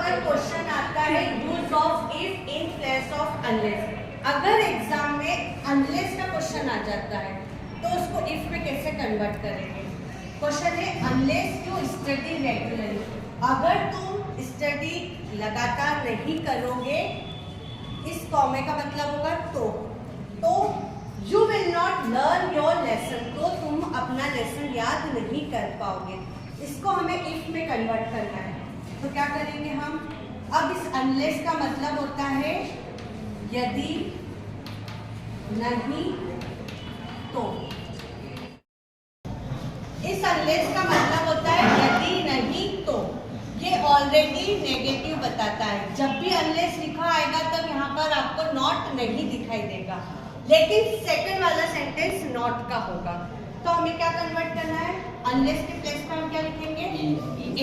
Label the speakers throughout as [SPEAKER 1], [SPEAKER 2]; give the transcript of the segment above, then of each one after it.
[SPEAKER 1] अगर क्वेश्चन आता है use of if in place of unless, अगर एग्जाम में अनलेस का क्वेश्चन आ जाता है तो उसको इफ में कैसे कन्वर्ट करेंगे। क्वेश्चन है अनलेस यू स्टडी रेगुलरली, अगर तुम स्टडी लगातार नहीं करोगे, इस कॉमे का मतलब होगा तो you will not learn your lesson, तो तुम अपना लेसन याद नहीं कर पाओगे। इसको हमें इफ में कन्वर्ट करना है, तो क्या करेंगे हम। अब इस अनलेस का मतलब होता है यदि नहीं तो, इस अनलेस का मतलब होता है यदि नहीं तो। ये ऑलरेडी नेगेटिव बताता है, जब भी अनलेस लिखा आएगा तब यहाँ पर आपको नॉट नहीं दिखाई देगा, लेकिन सेकंड वाला सेंटेंस नॉट का होगा। तो हमें क्या कन्वर्ट करना है, अनलेस के प्लेस पर हम क्या लिखेंगे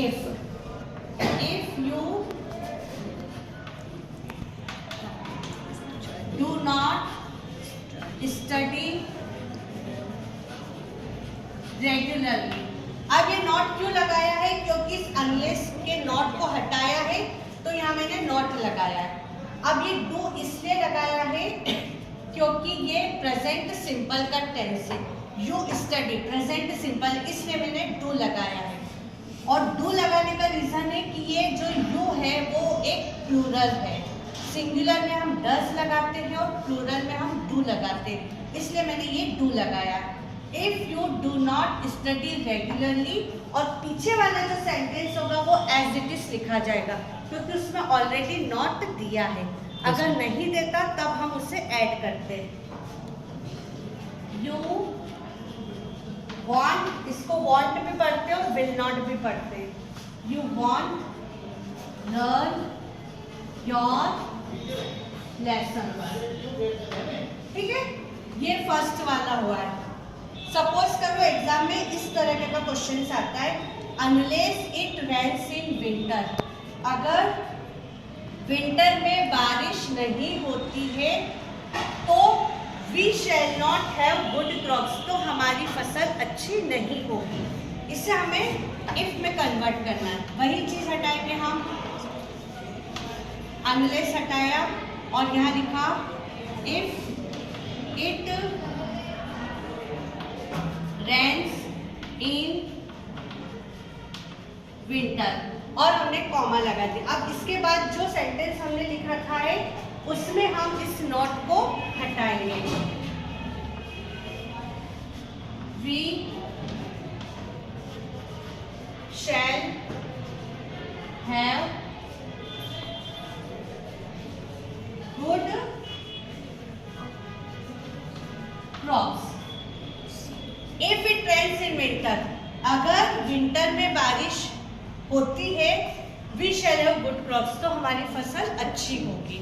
[SPEAKER 1] if you do not study regularly. अब ये नॉट क्यों लगाया है, क्योंकि इस अनलेस के नॉट को हटाया है तो यहाँ मैंने नॉट लगाया है। अब ये डू इसलिए लगाया है क्योंकि ये प्रेजेंट सिंपल का टेंस है, यू स्टडी प्रेजेंट सिंपल, इसलिए मैंने डू लगाया है। और डू लगाने का रीजन है कि ये जो यू है वो एक प्लूरल है, सिंगुलर में हम डज लगाते हैं और प्लूरल में हम डू लगाते हैं, इसलिए मैंने ये डू लगाया। If you do not study regularly, और पीछे वाला जो सेंटेंस होगा वो एज इट इज लिखा जाएगा क्योंकि उसमें ऑलरेडी नॉट दिया है। अगर नहीं देता तब हम उसे ऐड करते हैं। यू वांट, इसको वांट भी पढ़ते और विल नॉट भी पढ़ते हैं। You want learn your lesson, ठीक है, ये फर्स्ट वाला हुआ है। सपोज करो एग्जाम में इस तरह का क्वेश्चन आता है unless it rains in winter, अगर विंटर में बारिश नहीं होती है तो we shall not have good crops, तो हमारी फसल अच्छी नहीं होगी। इसे हमें इफ में कन्वर्ट करना है। वही चीज हटाएंगे हम, अनलेस हटाया और यहाँ लिखा if it rains in winter, और हमने कॉमा लगा दिया। अब इसके बाद जो सेंटेंस हमने लिख रखा है उसमें हम इस नोट को हटाएंगे। We shall have good crops if it rains in winter, अगर विंटर में बारिश होती है, we shall have good crops, तो हमारी फसल अच्छी होगी।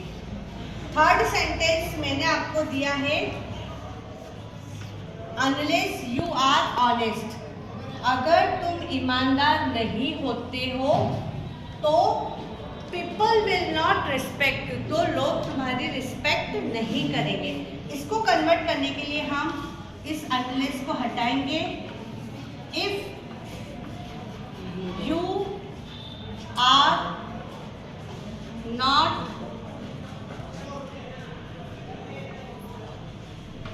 [SPEAKER 1] थर्ड सेंटेंस मैंने आपको दिया है अनलेस यू आर ऑनेस्ट, अगर तुम ईमानदार नहीं होते हो तो people will not respect you, तो लोग तुम्हारी रिस्पेक्ट नहीं करेंगे। इसको कन्वर्ट करने के लिए हम इस अनलेस को हटाएंगे। If you are not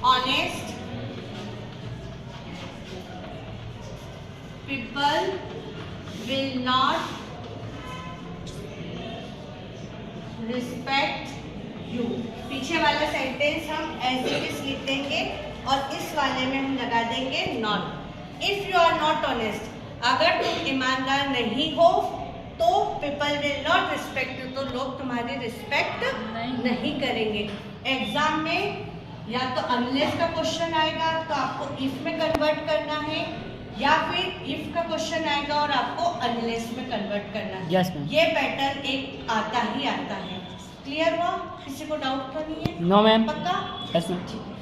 [SPEAKER 1] honest, people will not respect you. पीछे वाला सेंटेंस हम एज इट इज लिख देंगे और इस वाले में हम लगा देंगे not. If you are not honest, अगर तुम ईमानदार नहीं हो तो people will not respect you, तो लोग तुम्हारी रिस्पेक्ट नहीं करेंगे। एग्जाम में या तो अनलेस का क्वेश्चन आएगा तो आपको इफ में कन्वर्ट करना है, या फिर इफ का क्वेश्चन आएगा और आपको अनलेस में कन्वर्ट करना है।
[SPEAKER 2] yes,
[SPEAKER 1] ये पैटर्न एक आता ही आता है। क्लियर हुआ? किसी को डाउट तो नहीं है?
[SPEAKER 2] No ma'am.
[SPEAKER 1] पक्का?
[SPEAKER 2] Yes ma'am.